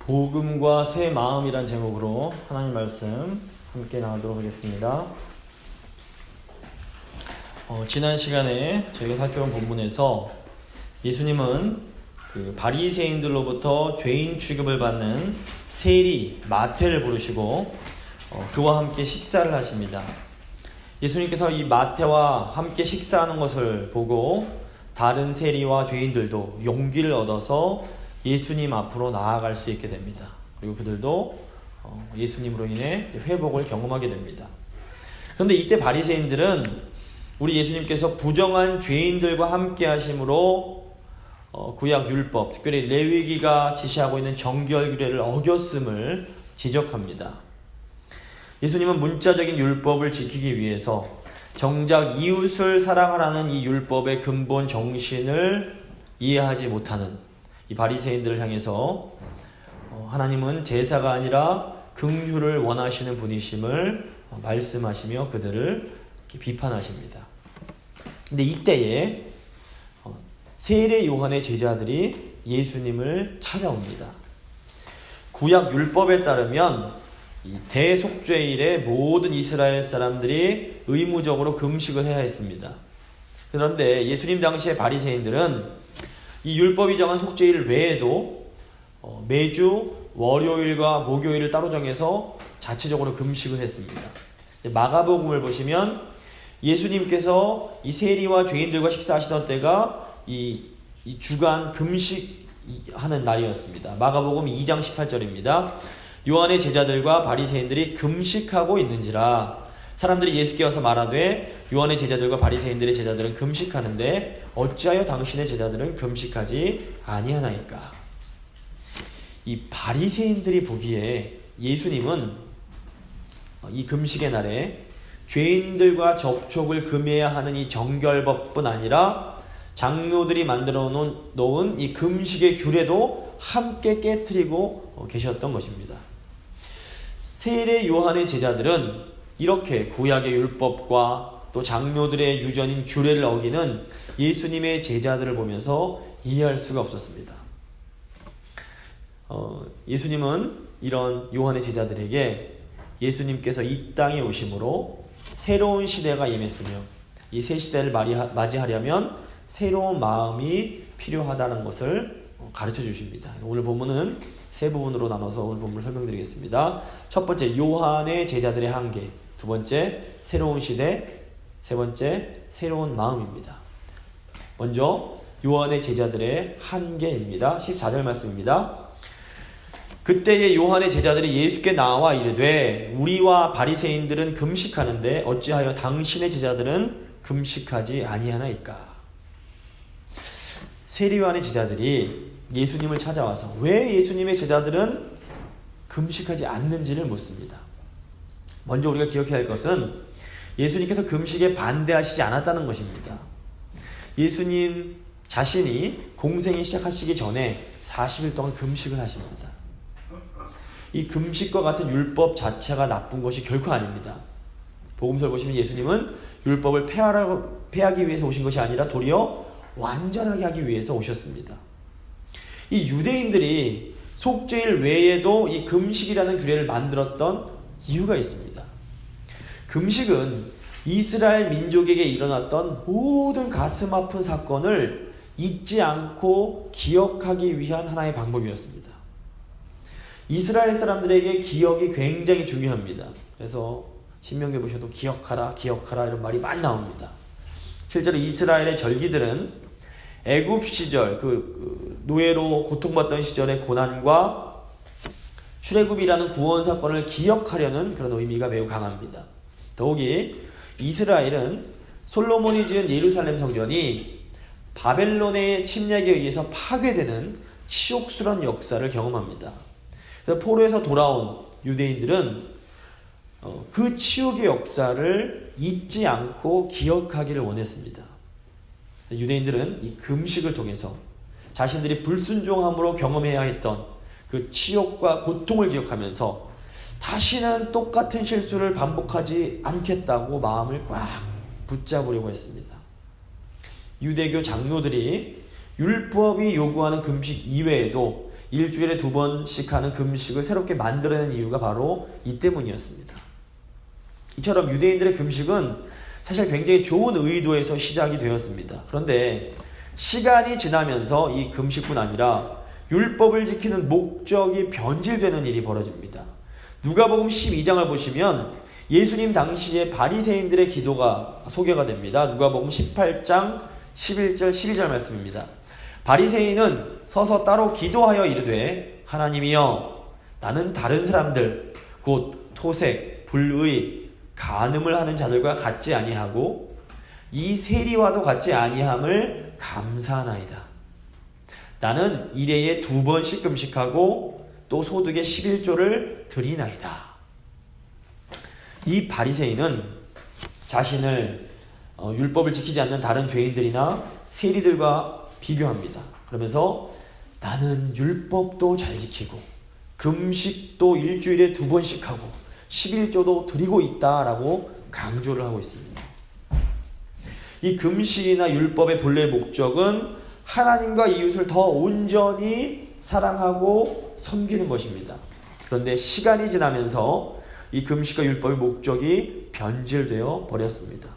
복음과 새 마음이란 제목으로 하나님 말씀 함께 나누도록 하겠습니다. 지난 시간에 저희가 살펴본 본문에서 예수님은 그 바리새인들로부터 죄인 취급을 받는 세리 마태를 부르시고 그와 함께 식사를 하십니다. 예수님께서 이 마태와 함께 식사하는 것을 보고 다른 세리와 죄인들도 용기를 얻어서 예수님 앞으로 나아갈 수 있게 됩니다. 그리고 그들도 예수님으로 인해 회복을 경험하게 됩니다. 그런데 이때 바리새인들은 우리 예수님께서 부정한 죄인들과 함께 하심으로 구약 율법, 특별히 레위기가 지시하고 있는 정결 규례를 어겼음을 지적합니다. 예수님은 문자적인 율법을 지키기 위해서 정작 이웃을 사랑하라는 이 율법의 근본 정신을 이해하지 못하는 이 바리새인들을 향해서 하나님은 제사가 아니라 긍휼을 원하시는 분이심을 말씀하시며 그들을 비판하십니다. 근데 이때에 세례 요한의 제자들이 예수님을 찾아옵니다. 구약 율법에 따르면 이 대속죄일에 모든 이스라엘 사람들이 의무적으로 금식을 해야 했습니다. 그런데 예수님 당시의 바리새인들은 이 율법이 정한 속죄일 외에도 매주 월요일과 목요일을 따로 정해서 자체적으로 금식을 했습니다. 마가복음을 보시면 예수님께서 이 세리와 죄인들과 식사하시던 때가 이 주간 금식하는 날이었습니다. 마가복음 2장 18절입니다. 요한의 제자들과 바리새인들이 금식하고 있는지라 사람들이 예수께 와서 말하되 요한의 제자들과 바리새인들의 제자들은 금식하는데 어찌하여 당신의 제자들은 금식하지 아니하나이까. 이 바리새인들이 보기에 예수님은 이 금식의 날에 죄인들과 접촉을 금해야 하는 이 정결법뿐 아니라 장로들이 만들어 놓은 이 금식의 규례도 함께 깨트리고 계셨던 것입니다. 세례 요한의 제자들은 이렇게 구약의 율법과 또 장로들의 유전인 규례를 어기는 예수님의 제자들을 보면서 이해할 수가 없었습니다. 예수님은 이런 요한의 제자들에게 예수님께서 이 땅에 오심으로 새로운 시대가 임했으며 이 새 시대를 맞이하려면 새로운 마음이 필요하다는 것을 가르쳐 주십니다. 오늘 본문은 세 부분으로 나눠서 오늘 본문을 설명드리겠습니다. 첫 번째, 요한의 제자들의 한계. 두 번째, 새로운 시대. 세 번째, 새로운 마음입니다. 먼저 요한의 제자들의 한계입니다. 14절 말씀입니다. 그때의 요한의 제자들이 예수께 나와 이르되 우리와 바리새인들은 금식하는데 어찌하여 당신의 제자들은 금식하지 아니하나이까. 세례 요한의 제자들이 예수님을 찾아와서 왜 예수님의 제자들은 금식하지 않는지를 묻습니다. 먼저 우리가 기억해야 할 것은 예수님께서 금식에 반대하시지 않았다는 것입니다. 예수님 자신이 공생이 시작하시기 전에 40일 동안 금식을 하십니다. 이 금식과 같은 율법 자체가 나쁜 것이 결코 아닙니다. 복음서를 보시면 예수님은 율법을 폐하기 위해서 오신 것이 아니라 도리어 완전하게 하기 위해서 오셨습니다. 이 유대인들이 속죄일 외에도 이 금식이라는 규례를 만들었던 이유가 있습니다. 금식은 이스라엘 민족에게 일어났던 모든 가슴 아픈 사건을 잊지 않고 기억하기 위한 하나의 방법이었습니다. 이스라엘 사람들에게 기억이 굉장히 중요합니다. 그래서 신명기에 보셔도 기억하라 기억하라 이런 말이 많이 나옵니다. 실제로 이스라엘의 절기들은 애굽 시절 그 노예로 고통받던 시절의 고난과 출애굽이라는 구원 사건을 기억하려는 그런 의미가 매우 강합니다. 더욱이 이스라엘은 솔로몬이 지은 예루살렘 성전이 바벨론의 침략에 의해서 파괴되는 치욕스러운 역사를 경험합니다. 그래서 포로에서 돌아온 유대인들은 그 치욕의 역사를 잊지 않고 기억하기를 원했습니다. 유대인들은 이 금식을 통해서 자신들이 불순종함으로 경험해야 했던 그 치욕과 고통을 기억하면서 다시는 똑같은 실수를 반복하지 않겠다고 마음을 꽉 붙잡으려고 했습니다. 유대교 장로들이 율법이 요구하는 금식 이외에도 일주일에 2번씩 하는 금식을 새롭게 만들어낸 이유가 바로 이 때문이었습니다. 이처럼 유대인들의 금식은 사실 굉장히 좋은 의도에서 시작이 되었습니다. 그런데 시간이 지나면서 이 금식뿐 아니라 율법을 지키는 목적이 변질되는 일이 벌어집니다. 누가복음 12장을 보시면 예수님 당시의 바리새인들의 기도가 소개가 됩니다. 누가복음 18장 11절 12절 말씀입니다. 바리새인은 서서 따로 기도하여 이르되 하나님이여 나는 다른 사람들 곧 토색, 불의, 간음을 하는 자들과 같지 아니하고 이 세리와도 같지 아니함을 감사하나이다. 나는 일해에 2번씩 금식하고 또 소득의 11조를 드리나이다. 이 바리새인은 자신을 율법을 지키지 않는 다른 죄인들이나 세리들과 비교합니다. 그러면서 나는 율법도 잘 지키고 금식도 일주일에 2번씩 하고 11조도 드리고 있다라고 강조를 하고 있습니다. 이 금식이나 율법의 본래 목적은 하나님과 이웃을 더 온전히 사랑하고 섬기는 것입니다. 그런데 시간이 지나면서 이 금식과 율법의 목적이 변질되어 버렸습니다.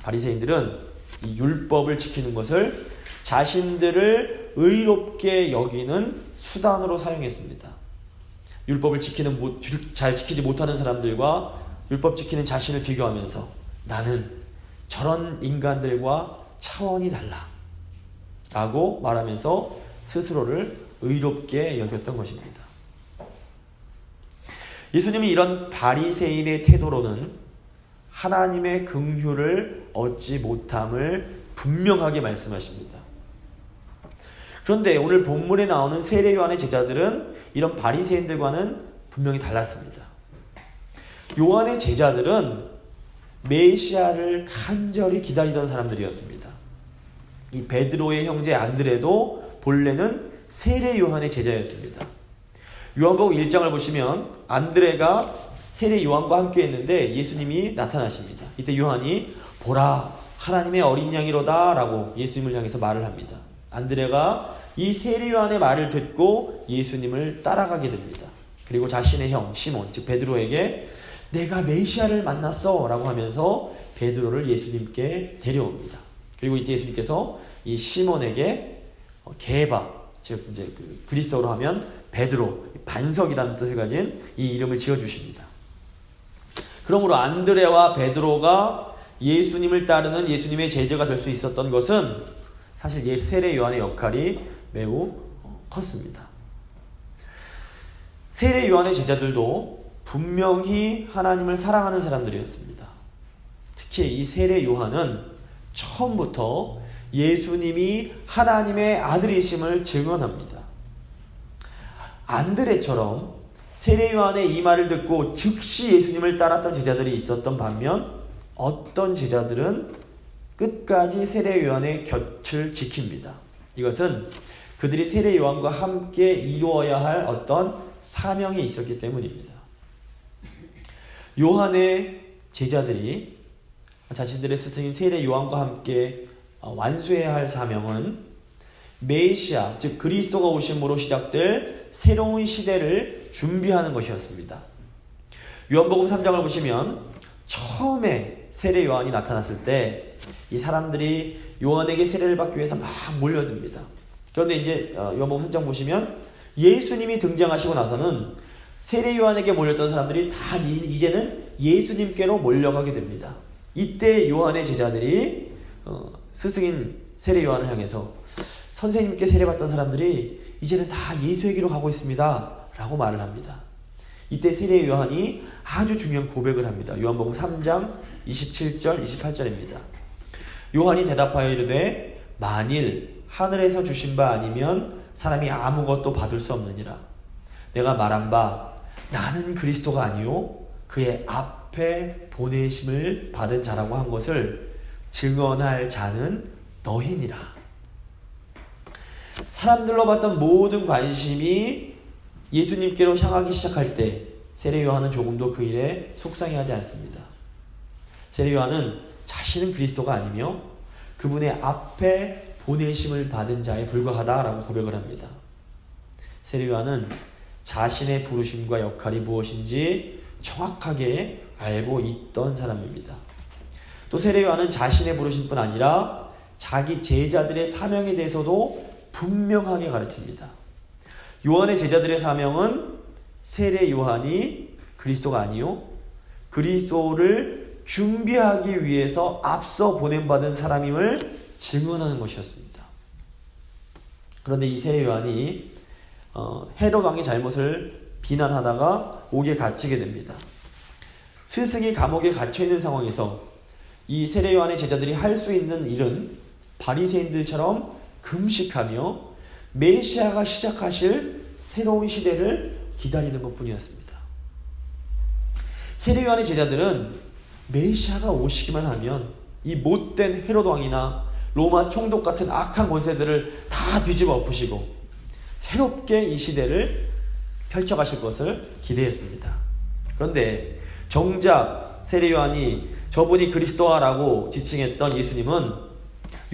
바리새인들은 이 율법을 지키는 것을 자신들을 의롭게 여기는 수단으로 사용했습니다. 율법을 잘 지키지 못하는 사람들과 율법 지키는 자신을 비교하면서 나는 저런 인간들과 차원이 달라 라고 말하면서 스스로를 의롭게 여겼던 것입니다. 예수님이 이런 바리새인의 태도로는 하나님의 긍휼을 얻지 못함을 분명하게 말씀하십니다. 그런데 오늘 본문에 나오는 세례 요한의 제자들은 이런 바리새인들과는 분명히 달랐습니다. 요한의 제자들은 메시아를 간절히 기다리던 사람들이었습니다. 이 베드로의 형제 안드레도 본래는 세례 요한의 제자였습니다. 요한복음 1장을 보시면 안드레가 세례 요한과 함께 했는데 예수님이 나타나십니다. 이때 요한이 보라 하나님의 어린 양이로다 라고 예수님을 향해서 말을 합니다. 안드레가 이 세례 요한의 말을 듣고 예수님을 따라가게 됩니다. 그리고 자신의 형 시몬 즉 베드로에게 내가 메시아를 만났어 라고 하면서 베드로를 예수님께 데려옵니다. 그리고 이때 예수님께서 이 시몬에게 게바 즉 이제 그리스어로 하면 베드로 반석이라는 뜻을 가진 이 이름을 지어주십니다. 그러므로 안드레와 베드로가 예수님을 따르는 예수님의 제자가 될 수 있었던 것은 사실 세례 요한의 역할이 매우 컸습니다. 세례 요한의 제자들도 분명히 하나님을 사랑하는 사람들이었습니다. 특히 이 세례 요한은 처음부터 예수님이 하나님의 아들이심을 증언합니다. 안드레처럼 세례 요한의 이 말을 듣고 즉시 예수님을 따랐던 제자들이 있었던 반면 어떤 제자들은 끝까지 세례 요한의 곁을 지킵니다. 이것은 그들이 세례 요한과 함께 이루어야 할 어떤 사명이 있었기 때문입니다. 요한의 제자들이 자신들의 스승인 세례 요한과 함께 완수해야 할 사명은 메시아, 즉 그리스도가 오심으로 시작될 새로운 시대를 준비하는 것이었습니다. 요한복음 3장을 보시면 처음에 세례 요한이 나타났을 때 이 사람들이 요한에게 세례를 받기 위해서 막 몰려듭니다. 그런데 이제 요한복음 3장 보시면 예수님이 등장하시고 나서는 세례 요한에게 몰렸던 사람들이 다 이제는 예수님께로 몰려가게 됩니다. 이때 요한의 제자들이 스승인 세례 요한을 향해서 선생님께 세례받던 사람들이 이제는 다 예수에게로 가고 있습니다 라고 말을 합니다. 이때 세례 요한이 아주 중요한 고백을 합니다. 요한복음 3장 27절 28절입니다. 요한이 대답하여 이르되 만일 하늘에서 주신 바 아니면 사람이 아무것도 받을 수 없느니라. 내가 말한 바 나는 그리스도가 아니요 그의 앞에 보내심을 받은 자라고 한 것을 증언할 자는 너희니라. 사람들로 봤던 모든 관심이 예수님께로 향하기 시작할 때 세례 요한은 조금도 그 일에 속상해하지 않습니다. 세례 요한은 자신은 그리스도가 아니며 그분의 앞에 보내심을 받은 자에 불과하다라고 고백을 합니다. 세례요한은 자신의 부르심과 역할이 무엇인지 정확하게 알고 있던 사람입니다. 또 세례요한은 자신의 부르심뿐 아니라 자기 제자들의 사명에 대해서도 분명하게 가르칩니다. 요한의 제자들의 사명은 세례요한이 그리스도가 아니요 그리스도를 준비하기 위해서 앞서 보냄받은 사람임을 증언하는 것이었습니다. 그런데 이 세례요한이 헤롯 왕의 잘못을 비난하다가 옥에 갇히게 됩니다. 스승이 감옥에 갇혀있는 상황에서 이 세례요한의 제자들이 할 수 있는 일은 바리새인들처럼 금식하며 메시아가 시작하실 새로운 시대를 기다리는 것뿐이었습니다. 세례요한의 제자들은 메시아가 오시기만 하면 이 못된 헤롯 왕이나 로마 총독 같은 악한 권세들을 다 뒤집어 엎으시고 새롭게 이 시대를 펼쳐가실 것을 기대했습니다. 그런데 정작 세례요한이 저분이 그리스도라고 지칭했던 예수님은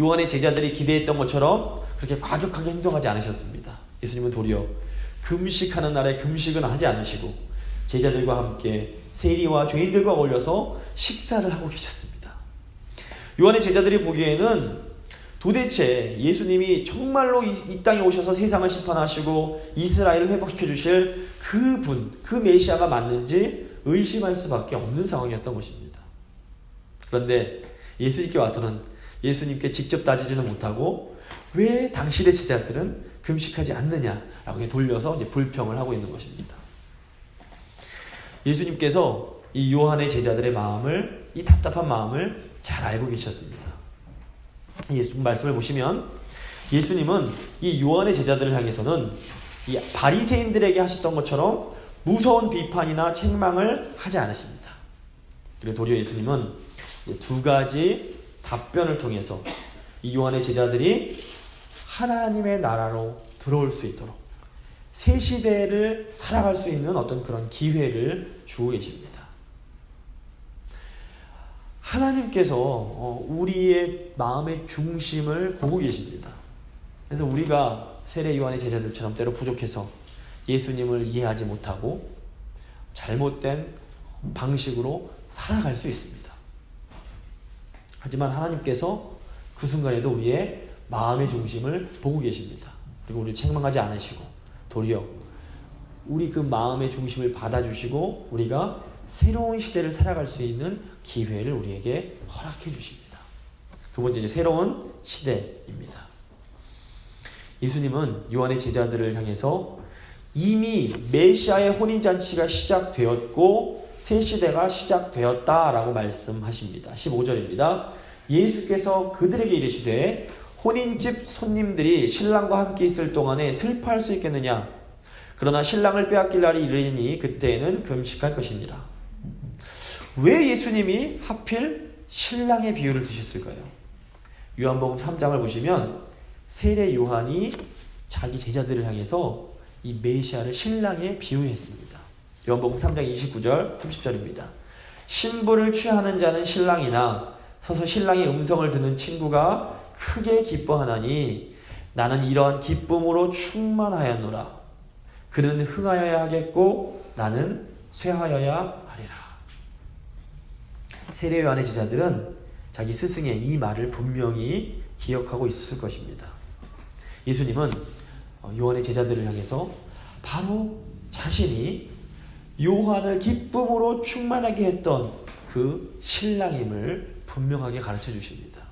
요한의 제자들이 기대했던 것처럼 그렇게 과격하게 행동하지 않으셨습니다. 예수님은 도리어 금식하는 날에 금식은 하지 않으시고 제자들과 함께 세리와 죄인들과 어울려서 식사를 하고 계셨습니다. 요한의 제자들이 보기에는 도대체 예수님이 정말로 이 땅에 오셔서 세상을 심판하시고 이스라엘을 회복시켜 주실 그분, 그 메시아가 맞는지 의심할 수밖에 없는 상황이었던 것입니다. 그런데 예수님께 와서는 예수님께 직접 따지지는 못하고 왜 당신의 제자들은 금식하지 않느냐라고 돌려서 이제 불평을 하고 있는 것입니다. 예수님께서 이 요한의 제자들의 마음을, 이 답답한 마음을 잘 알고 계셨습니다. 예수 말씀을 보시면 예수님은 이 요한의 제자들을 향해서는 이 바리새인들에게 하셨던 것처럼 무서운 비판이나 책망을 하지 않으십니다. 그리고 도리어 예수님은 두 가지 답변을 통해서 이 요한의 제자들이 하나님의 나라로 들어올 수 있도록 새 시대를 살아갈 수 있는 어떤 그런 기회를 주고 계십니다. 하나님께서 우리의 마음의 중심을 보고 계십니다. 그래서 우리가 세례 요한의 제자들처럼 때로 부족해서 예수님을 이해하지 못하고 잘못된 방식으로 살아갈 수 있습니다. 하지만 하나님께서 그 순간에도 우리의 마음의 중심을 보고 계십니다. 그리고 우리를 책망하지 않으시고 도리어 우리 그 마음의 중심을 받아주시고 우리가 새로운 시대를 살아갈 수 있는 기회를 우리에게 허락해 주십니다. 두 번째, 이제 새로운 시대입니다. 예수님은 요한의 제자들을 향해서 이미 메시아의 혼인잔치가 시작되었고 새 시대가 시작되었다라고 말씀하십니다. 15절입니다. 예수께서 그들에게 이르시되 혼인집 손님들이 신랑과 함께 있을 동안에 슬퍼할 수 있겠느냐? 그러나 신랑을 빼앗길 날이 이르리니 그때에는 금식할 것이니라. 왜 예수님이 하필 신랑의 비유를 드셨을까요? 요한복음 3장을 보시면 세례 요한이 자기 제자들을 향해서 이 메시아를 신랑에 비유했습니다. 요한복음 3장 29절 30절입니다. 신부를 취하는 자는 신랑이나 서서 신랑의 음성을 듣는 친구가 크게 기뻐하나니 나는 이러한 기쁨으로 충만하였노라. 그는 흥하여야 하겠고 나는 쇠하여야 하리라. 세례 요한의 제자들은 자기 스승의 이 말을 분명히 기억하고 있었을 것입니다. 예수님은 요한의 제자들을 향해서 바로 자신이 요한을 기쁨으로 충만하게 했던 그 신랑임을 분명하게 가르쳐 주십니다.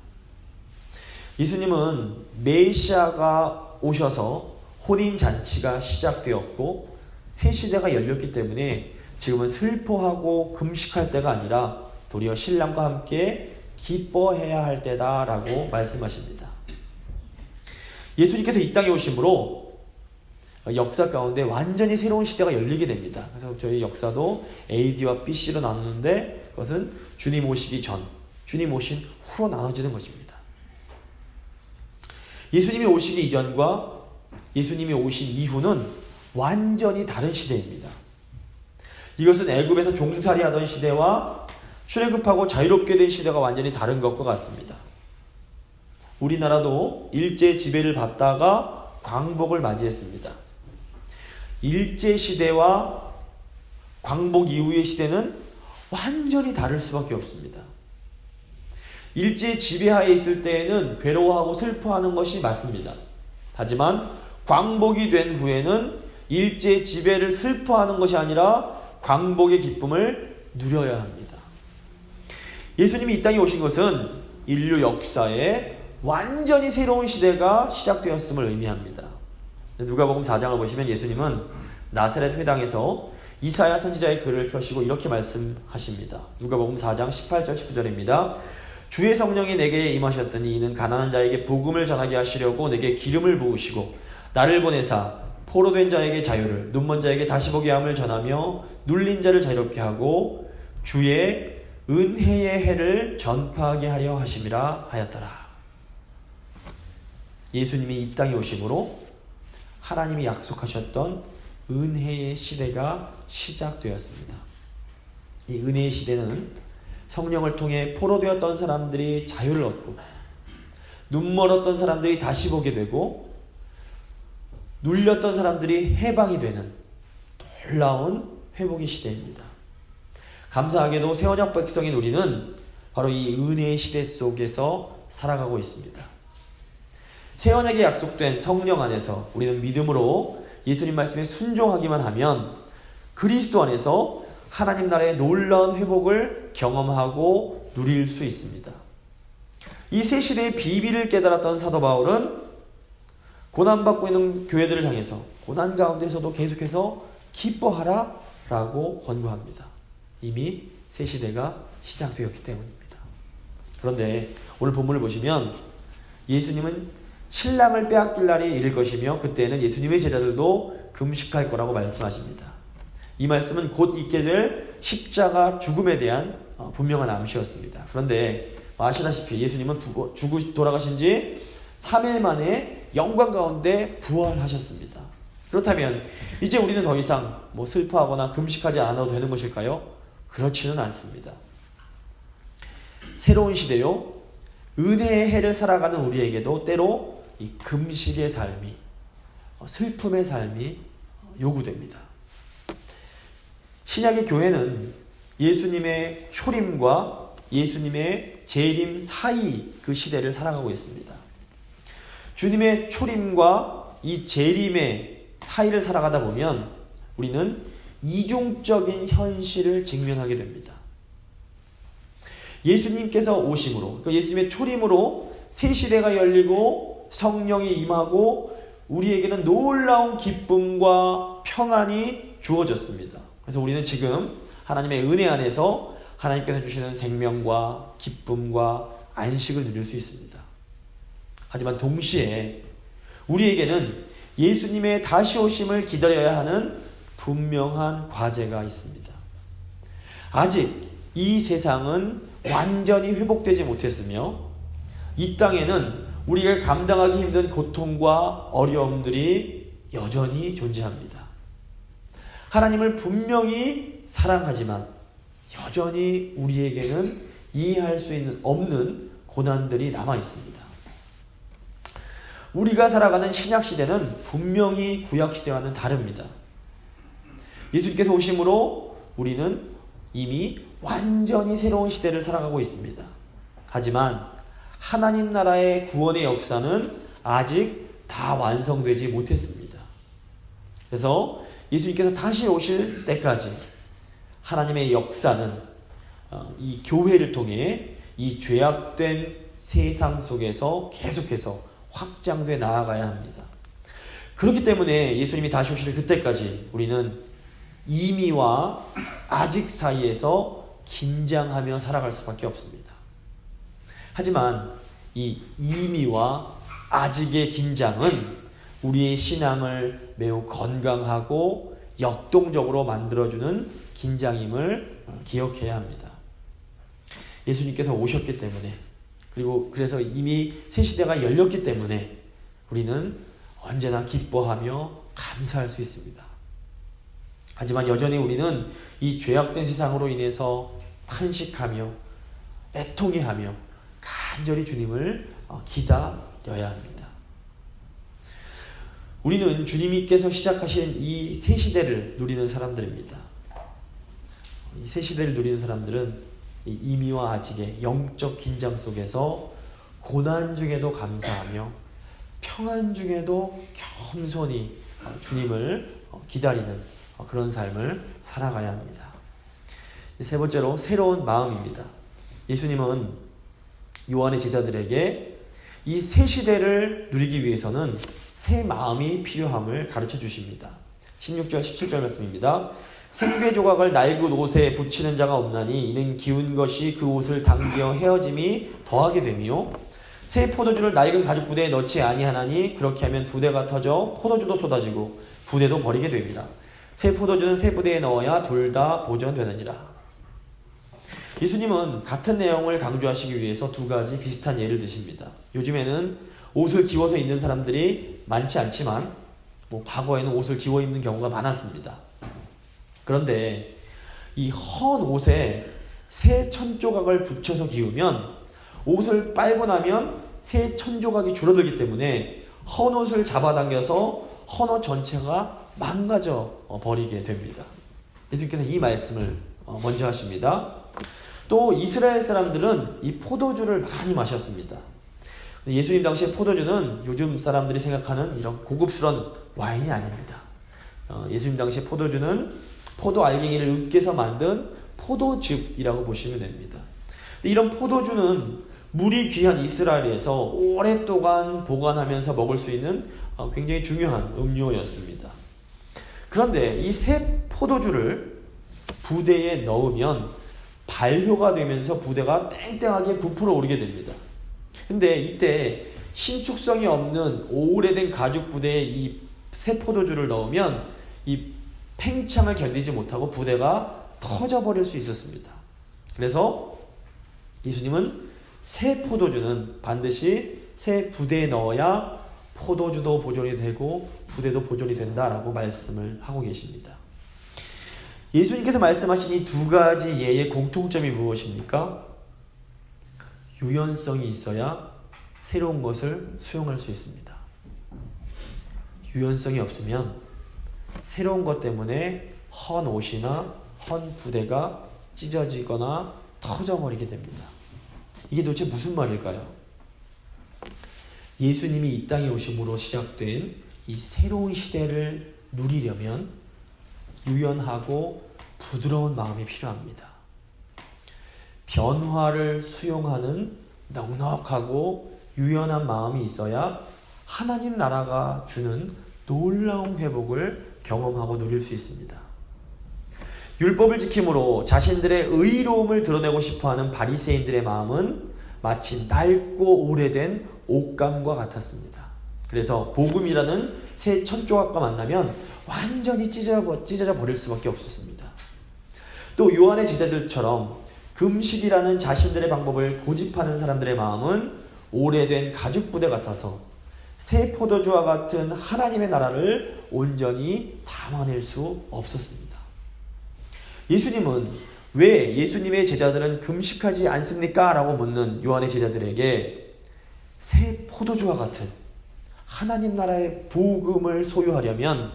예수님은 메시아가 오셔서 혼인잔치가 시작되었고 새 시대가 열렸기 때문에 지금은 슬퍼하고 금식할 때가 아니라 도리어 신랑과 함께 기뻐해야 할 때다라고 말씀하십니다. 예수님께서 이 땅에 오심으로 역사 가운데 완전히 새로운 시대가 열리게 됩니다. 그래서 저희 역사도 AD와 BC로 나누는데 그것은 주님 오시기 전, 주님 오신 후로 나눠지는 것입니다. 예수님이 오시기 이전과 예수님이 오신 이후는 완전히 다른 시대입니다. 이것은 애굽에서 종살이 하던 시대와 출애굽하고 자유롭게 된 시대가 완전히 다른 것과 같습니다. 우리나라도 일제 지배를 받다가 광복을 맞이했습니다. 일제시대와 광복 이후의 시대는 완전히 다를 수밖에 없습니다. 일제 지배하에 있을 때에는 괴로워하고 슬퍼하는 것이 맞습니다. 하지만 광복이 된 후에는 일제 지배를 슬퍼하는 것이 아니라 광복의 기쁨을 누려야 합니다. 예수님이 이 땅에 오신 것은 인류 역사에 완전히 새로운 시대가 시작되었음을 의미합니다. 누가복음 4장을 보시면 예수님은 나사렛 회당에서 이사야 선지자의 글을 펴시고 이렇게 말씀하십니다. 누가복음 4장 18절 19절입니다. 주의 성령이 내게 임하셨으니 이는 가난한 자에게 복음을 전하게 하시려고 내게 기름을 부으시고 나를 보내사 포로된 자에게 자유를, 눈먼 자에게 다시 보게 함을 전하며 눌린 자를 자유롭게 하고 주의 은혜의 해를 전파하게 하려 하심이라 하였더라. 예수님이 이 땅에 오심으로 하나님이 약속하셨던 은혜의 시대가 시작되었습니다. 이 은혜의 시대는 성령을 통해 포로되었던 사람들이 자유를 얻고 눈멀었던 사람들이 다시 보게 되고 눌렸던 사람들이 해방이 되는 놀라운 회복의 시대입니다. 감사하게도 새 언약 백성인 우리는 바로 이 은혜의 시대 속에서 살아가고 있습니다. 새 언약에 약속된 성령 안에서 우리는 믿음으로 예수님 말씀에 순종하기만 하면 그리스도 안에서 하나님 나라의 놀라운 회복을 경험하고 누릴 수 있습니다. 이 새 시대의 비밀을 깨달았던 사도 바울은 고난받고 있는 교회들을 향해서 고난 가운데서도 계속해서 기뻐하라 라고 권고합니다. 이미 새 시대가 시작되었기 때문입니다. 그런데 오늘 본문을 보시면 예수님은 신랑을 빼앗길 날이 이를 것이며 그때는 예수님의 제자들도 금식할 거라고 말씀하십니다. 이 말씀은 곧 있게 될 십자가 죽음에 대한 분명한 암시였습니다. 그런데 아시다시피 예수님은 죽고 돌아가신 지 3일 만에 영광 가운데 부활하셨습니다. 그렇다면 이제 우리는 더 이상 슬퍼하거나 금식하지 않아도 되는 것일까요? 그렇지는 않습니다. 새로운 시대요, 은혜의 해를 살아가는 우리에게도 때로 이 금식의 삶이, 슬픔의 삶이 요구됩니다. 신약의 교회는 예수님의 초림과 예수님의 재림 사이 그 시대를 살아가고 있습니다. 주님의 초림과 이 재림의 사이를 살아가다 보면 우리는 이중적인 현실을 직면하게 됩니다. 예수님께서 오심으로, 그러니까 예수님의 초림으로 새 시대가 열리고 성령이 임하고 우리에게는 놀라운 기쁨과 평안이 주어졌습니다. 그래서 우리는 지금 하나님의 은혜 안에서 하나님께서 주시는 생명과 기쁨과 안식을 누릴 수 있습니다. 하지만 동시에 우리에게는 예수님의 다시 오심을 기다려야 하는 분명한 과제가 있습니다. 아직 이 세상은 완전히 회복되지 못했으며 이 땅에는 우리가 감당하기 힘든 고통과 어려움들이 여전히 존재합니다. 하나님을 분명히 사랑하지만 여전히 우리에게는 이해할 수 없는 고난들이 남아 있습니다. 우리가 살아가는 신약시대는 분명히 구약시대와는 다릅니다. 예수님께서 오심으로 우리는 이미 완전히 새로운 시대를 살아가고 있습니다. 하지만 하나님 나라의 구원의 역사는 아직 다 완성되지 못했습니다. 그래서 예수님께서 다시 오실 때까지 하나님의 역사는 이 교회를 통해 이 죄악된 세상 속에서 계속해서 확장돼 나아가야 합니다. 그렇기 때문에 예수님이 다시 오실 그때까지 우리는 이미와 아직 사이에서 긴장하며 살아갈 수밖에 없습니다. 하지만 이 이미와 아직의 긴장은 우리의 신앙을 매우 건강하고 역동적으로 만들어주는 긴장임을 기억해야 합니다. 예수님께서 오셨기 때문에, 그리고 그래서 이미 새 시대가 열렸기 때문에 우리는 언제나 기뻐하며 감사할 수 있습니다. 하지만 여전히 우리는 이 죄악된 세상으로 인해서 탄식하며 애통해하며 간절히 주님을 기다려야 합니다. 우리는 주님께서 시작하신 이 새 시대를 누리는 사람들입니다. 이 새 시대를 누리는 사람들은 이미와 아직의 영적 긴장 속에서 고난 중에도 감사하며 평안 중에도 겸손히 주님을 기다리는 그런 삶을 살아가야 합니다. 세 번째로 새로운 마음입니다. 예수님은 요한의 제자들에게 이 새 시대를 누리기 위해서는 새 마음이 필요함을 가르쳐 주십니다. 16절 17절 말씀입니다. 생배 조각을 낡은 옷에 붙이는 자가 없나니 이는 기운 것이 그 옷을 당겨 헤어짐이 더하게 되며 새 포도주를 낡은 가죽 부대에 넣지 아니하나니 그렇게 하면 부대가 터져 포도주도 쏟아지고 부대도 버리게 됩니다. 새 포도주는 새 부대에 넣어야 둘 다 보존되느니라. 예수님은 같은 내용을 강조하시기 위해서 두 가지 비슷한 예를 드십니다. 요즘에는 옷을 기워서 입는 사람들이 많지 않지만 과거에는 옷을 기워 입는 경우가 많았습니다. 그런데 이 헌 옷에 새 천조각을 붙여서 기우면 옷을 빨고 나면 새 천조각이 줄어들기 때문에 헌 옷을 잡아당겨서 헌 옷 전체가 망가져 버리게 됩니다. 예수님께서 이 말씀을 먼저 하십니다. 또 이스라엘 사람들은 이 포도주를 많이 마셨습니다. 예수님 당시의 포도주는 요즘 사람들이 생각하는 이런 고급스러운 와인이 아닙니다. 예수님 당시의 포도주는 포도 알갱이를 으깨서 만든 포도즙이라고 보시면 됩니다. 이런 포도주는 물이 귀한 이스라엘에서 오랫동안 보관하면서 먹을 수 있는 굉장히 중요한 음료였습니다. 그런데 이 새 포도주를 부대에 넣으면 발효가 되면서 부대가 땡땡하게 부풀어 오르게 됩니다. 근데 이때 신축성이 없는 오래된 가죽 부대에 이 새 포도주를 넣으면 이 팽창을 견디지 못하고 부대가 터져버릴 수 있었습니다. 그래서 예수님은 새 포도주는 반드시 새 부대에 넣어야 포도주도 보존이 되고 부대도 보존이 된다라고 말씀을 하고 계십니다. 예수님께서 말씀하신 이 두 가지 예의 공통점이 무엇입니까? 유연성이 있어야 새로운 것을 수용할 수 있습니다. 유연성이 없으면 새로운 것 때문에 헌 옷이나 헌 부대가 찢어지거나 터져버리게 됩니다. 이게 도대체 무슨 말일까요? 예수님이 이 땅에 오심으로 시작된 이 새로운 시대를 누리려면 유연하고 부드러운 마음이 필요합니다. 변화를 수용하는 넉넉하고 유연한 마음이 있어야 하나님 나라가 주는 놀라운 회복을 경험하고 누릴 수 있습니다. 율법을 지킴으로 자신들의 의로움을 드러내고 싶어하는 바리새인들의 마음은 마치 낡고 오래된 옷감과 같았습니다. 그래서 복음이라는 새 천조각과 만나면 완전히 찢어져 버릴 수밖에 없었습니다. 또 요한의 제자들처럼 금식이라는 자신들의 방법을 고집하는 사람들의 마음은 오래된 가죽 부대 같아서 새 포도주와 같은 하나님의 나라를 온전히 담아낼 수 없었습니다. 예수님은 왜 예수님의 제자들은 금식하지 않습니까? 라고 묻는 요한의 제자들에게 새 포도주와 같은 하나님 나라의 복음을 소유하려면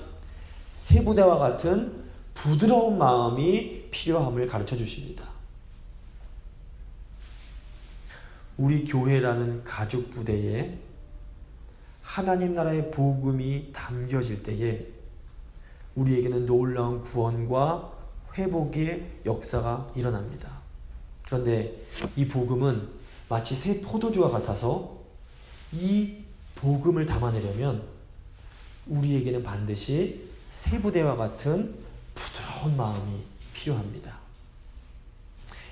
새 부대와 같은 부드러운 마음이 필요함을 가르쳐 주십니다. 우리 교회라는 가죽 부대에 하나님 나라의 복음이 담겨질 때에 우리에게는 놀라운 구원과 회복의 역사가 일어납니다. 그런데 이 복음은 마치 새 포도주와 같아서 이 복음을 담아내려면 우리에게는 반드시 새 부대와 같은 부드러운 마음이 필요합니다.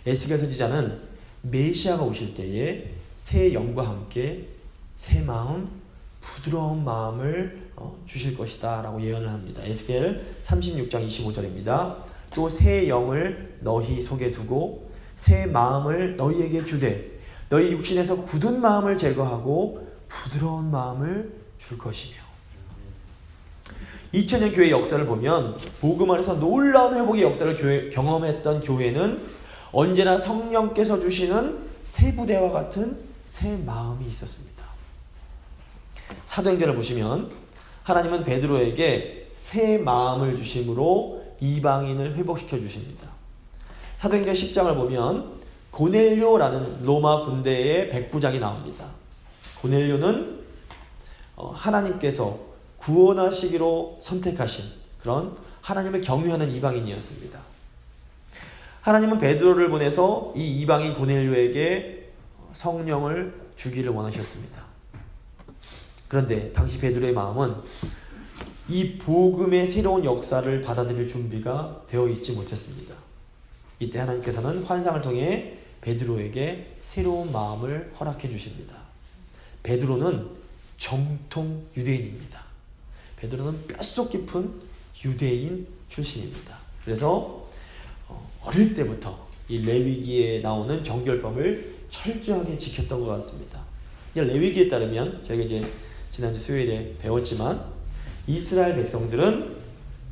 에스겔 선지자는 메시아가 오실 때에 새 영과 함께 새 마음, 부드러운 마음을 주실 것이다 라고 예언을 합니다. 에스겔 36장 25절입니다. 또 새 영을 너희 속에 두고 새 마음을 너희에게 주되 너희 육신에서 굳은 마음을 제거하고 부드러운 마음을 줄 것이며. 2000년 교회 역사를 보면 복음 안에서 놀라운 회복의 역사를 경험했던 교회는 언제나 성령께서 주시는 새 부대와 같은 새 마음이 있었습니다. 사도행전을 보시면 하나님은 베드로에게 새 마음을 주심으로 이방인을 회복시켜 주십니다. 사도행전 10장을 보면 고넬료라는 로마 군대의 백부장이 나옵니다. 고넬료는 하나님께서 구원하시기로 선택하신 그런 하나님을 경외하는 이방인이었습니다. 하나님은 베드로를 보내서 이 이방인 고넬료에게 성령을 주기를 원하셨습니다. 그런데 당시 베드로의 마음은 이 복음의 새로운 역사를 받아들일 준비가 되어 있지 못했습니다. 이때 하나님께서는 환상을 통해 베드로에게 새로운 마음을 허락해 주십니다. 베드로는 정통 유대인입니다. 베드로는 뼛속 깊은 유대인 출신입니다. 그래서 어릴 때부터 이 레위기에 나오는 정결법을 철저하게 지켰던 것 같습니다. 레위기에 따르면 저희가 이제 지난주 수요일에 배웠지만 이스라엘 백성들은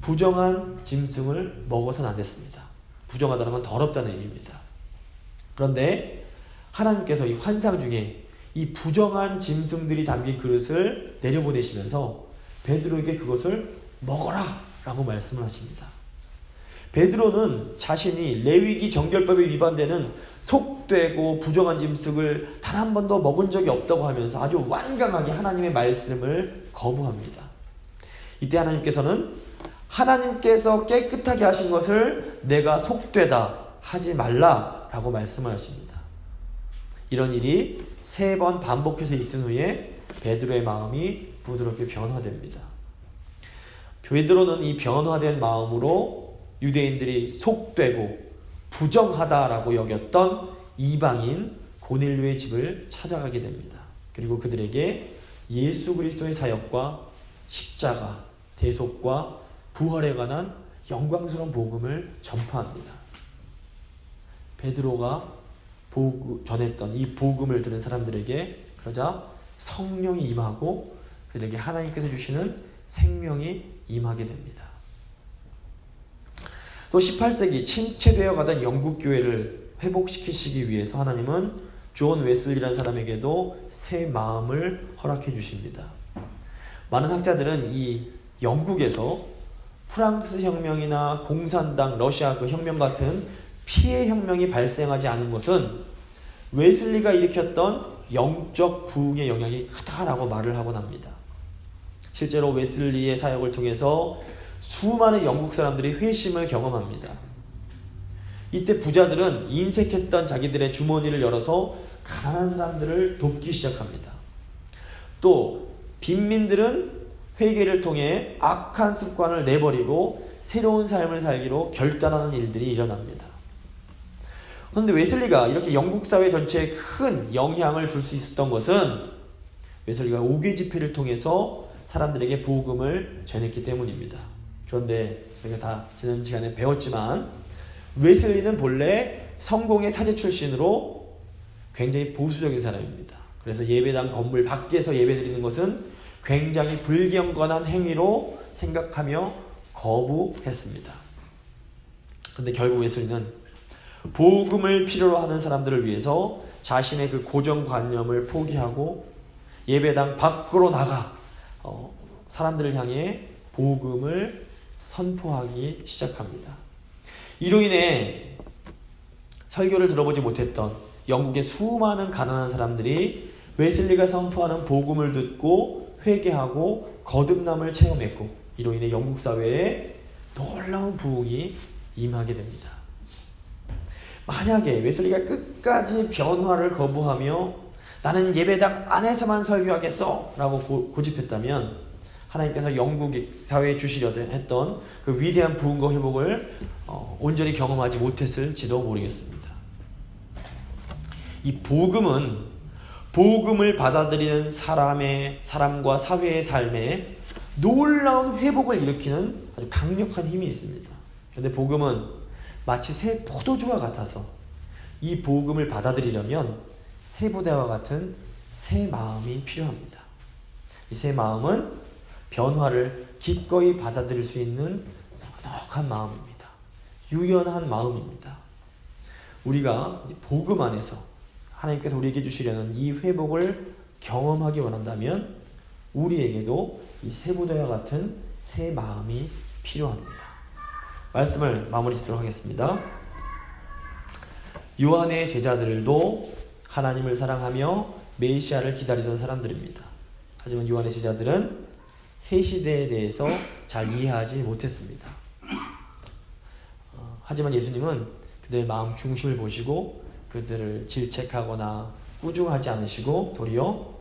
부정한 짐승을 먹어서는 안 됐습니다. 부정하다는 건 더럽다는 의미입니다. 그런데 하나님께서 이 환상 중에 이 부정한 짐승들이 담긴 그릇을 내려보내시면서 베드로에게 그것을 먹어라 라고 말씀을 하십니다. 베드로는 자신이 레위기 정결법에 위반되는 속되고 부정한 짐승을 단 한 번도 먹은 적이 없다고 하면서 아주 완강하게 하나님의 말씀을 거부합니다. 이때 하나님께서는 하나님께서 깨끗하게 하신 것을 내가 속되다 하지 말라 라고 말씀을 하십니다. 이런 일이 3번 반복해서 있은 후에 베드로의 마음이 부드럽게 변화됩니다. 베드로는 이 변화된 마음으로 유대인들이 속되고 부정하다라고 여겼던 이방인 고넬료의 집을 찾아가게 됩니다. 그리고 그들에게 예수 그리스도의 사역과 십자가, 대속과 부활에 관한 영광스러운 복음을 전파합니다. 베드로가 전했던 이 복음을 들은 사람들에게 그러자 성령이 임하고 그들에게 하나님께서 주시는 생명이 임하게 됩니다. 또 18세기 침체되어 가던 영국 교회를 회복시키시기 위해서 하나님은 존 웨슬리라는 사람에게도 새 마음을 허락해 주십니다. 많은 학자들은 이 영국에서 프랑스 혁명이나 공산당, 러시아 그 혁명 같은 피해 혁명이 발생하지 않은 것은 웨슬리가 일으켰던 영적 부흥의 영향이 크다라고 말을 하곤 합니다. 실제로 웨슬리의 사역을 통해서 수많은 영국 사람들이 회심을 경험합니다. 이때 부자들은 인색했던 자기들의 주머니를 열어서 가난한 사람들을 돕기 시작합니다. 또 빈민들은 회개를 통해 악한 습관을 내버리고 새로운 삶을 살기로 결단하는 일들이 일어납니다. 그런데 웨슬리가 이렇게 영국 사회 전체에 큰 영향을 줄 수 있었던 것은 웨슬리가 5개 집회를 통해서 사람들에게 복음을 전했기 때문입니다. 그런데 저희가 다 지난 시간에 배웠지만 웨슬리는 본래 성공의 사제 출신으로 굉장히 보수적인 사람입니다. 그래서 예배당 건물 밖에서 예배드리는 것은 굉장히 불경건한 행위로 생각하며 거부했습니다. 그런데 결국 웨슬리는 복음을 필요로 하는 사람들을 위해서 자신의 그 고정관념을 포기하고 예배당 밖으로 나가 사람들을 향해 복음을 선포하기 시작합니다. 이로 인해 설교를 들어보지 못했던 영국의 수많은 가난한 사람들이 웨슬리가 선포하는 복음을 듣고 회개하고 거듭남을 체험했고 이로 인해 영국 사회에 놀라운 부흥이 임하게 됩니다. 만약에 웨슬리가 끝까지 변화를 거부하며 나는 예배당 안에서만 설교하겠어 라고 고집했다면 하나님께서 영국 사회에 주시려 했던 그 위대한 부흥과 회복을 온전히 경험하지 못했을지도 모르겠습니다. 이 복음은 복음을 받아들이는 사람과 사회의 삶에 놀라운 회복을 일으키는 아주 강력한 힘이 있습니다. 그런데 복음은 마치 새 포도주와 같아서 이 복음을 받아들이려면 새 부대와 같은 새 마음이 필요합니다. 이 새 마음은 변화를 기꺼이 받아들일 수 있는 넉넉한 마음입니다. 유연한 마음입니다. 우리가 복음 안에서 하나님께서 우리에게 주시려는 이 회복을 경험하기 원한다면 우리에게도 이 새 부대와 같은 새 마음이 필요합니다. 말씀을 마무리 짓도록 하겠습니다. 요한의 제자들도 하나님을 사랑하며 메시아를 기다리던 사람들입니다. 하지만 요한의 제자들은 새 시대에 대해서 잘 이해하지 못했습니다. 하지만 예수님은 그들의 마음 중심을 보시고 그들을 질책하거나 꾸중하지 않으시고 도리어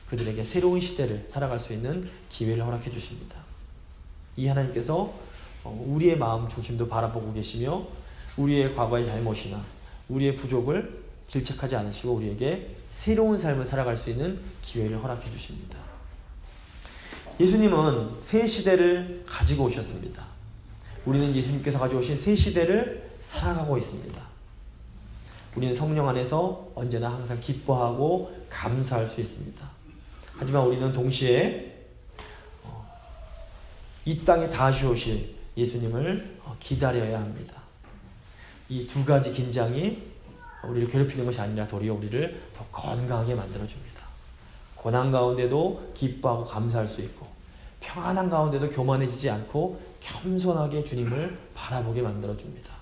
그들에게 새로운 시대를 살아갈 수 있는 기회를 허락해 주십니다. 이 하나님께서 우리의 마음 중심도 바라보고 계시며 우리의 과거의 잘못이나 우리의 부족을 질책하지 않으시고 우리에게 새로운 삶을 살아갈 수 있는 기회를 허락해 주십니다. 예수님은 새 시대를 가지고 오셨습니다. 우리는 예수님께서 가져오신 새 시대를 살아가고 있습니다. 우리는 성령 안에서 언제나 항상 기뻐하고 감사할 수 있습니다. 하지만 우리는 동시에 이 땅에 다시 오실 예수님을 기다려야 합니다. 이 두 가지 긴장이 우리를 괴롭히는 것이 아니라 도리어 우리를 더 건강하게 만들어줍니다. 고난 가운데도 기뻐하고 감사할 수 있고 평안한 가운데도 교만해지지 않고 겸손하게 주님을 바라보게 만들어줍니다.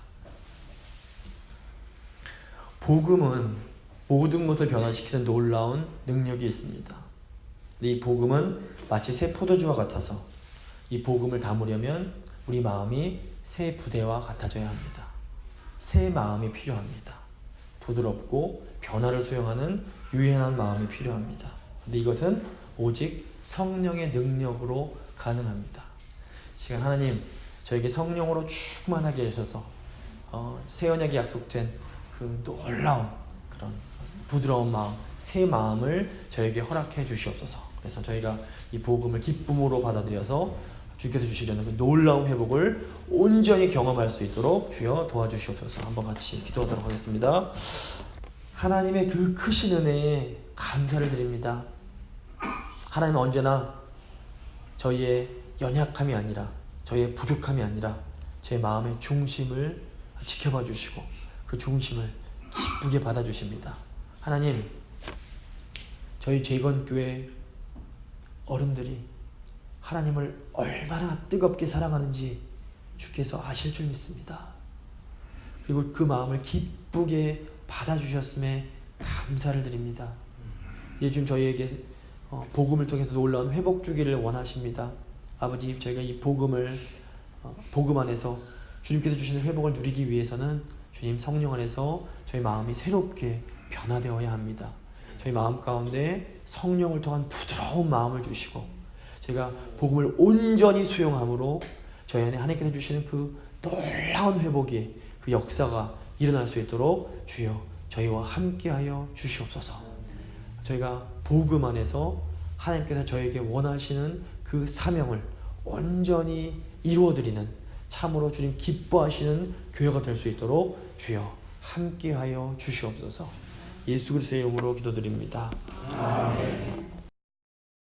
복음은 모든 것을 변화시키는 놀라운 능력이 있습니다. 이 복음은 마치 새 포도주와 같아서 이 복음을 담으려면 우리 마음이 새 부대와 같아져야 합니다. 새 마음이 필요합니다. 부드럽고 변화를 수용하는 유연한 마음이 필요합니다. 근데 이것은 오직 성령의 능력으로 가능합니다. 시간 하나님 저에게 성령으로 충만하게 해주셔서 새 언약에 약속된 그 놀라운 그런 부드러운 마음, 새 마음을 저에게 허락해 주시옵소서. 그래서 저희가 이 복음을 기쁨으로 받아들여서 주께서 주시려는 그 놀라운 회복을 온전히 경험할 수 있도록 주여 도와주시옵소서. 한번 같이 기도하도록 하겠습니다. 하나님의 그 크신 은혜에 감사를 드립니다. 하나님은 언제나 저희의 연약함이 아니라 저희의 부족함이 아니라 제 마음의 중심을 지켜봐 주시고 그 중심을 기쁘게 받아주십니다. 하나님, 저희 재건교회 어른들이 하나님을 얼마나 뜨겁게 사랑하는지 주께서 아실 줄 믿습니다. 그리고 그 마음을 기쁘게 받아주셨음에 감사를 드립니다. 예수님 저희에게 복음을 통해서 놀라운 회복 주기를 원하십니다. 아버지, 저희가 이 복음 안에서 주님께서 주시는 회복을 누리기 위해서는 주님 성령 안에서 저희 마음이 새롭게 변화되어야 합니다. 저희 마음 가운데 성령을 통한 부드러운 마음을 주시고 저희가 복음을 온전히 수용함으로 저희 안에 하나님께서 주시는 그 놀라운 회복의 그 역사가 일어날 수 있도록 주여 저희와 함께하여 주시옵소서. 저희가 복음 안에서 하나님께서 저에게 원하시는 그 사명을 온전히 이루어드리는 참으로 주님 기뻐하시는 교회가 될 수 있도록 주여 함께하여 주시옵소서. 예수 그리스도의 이름으로 기도드립니다. 아멘.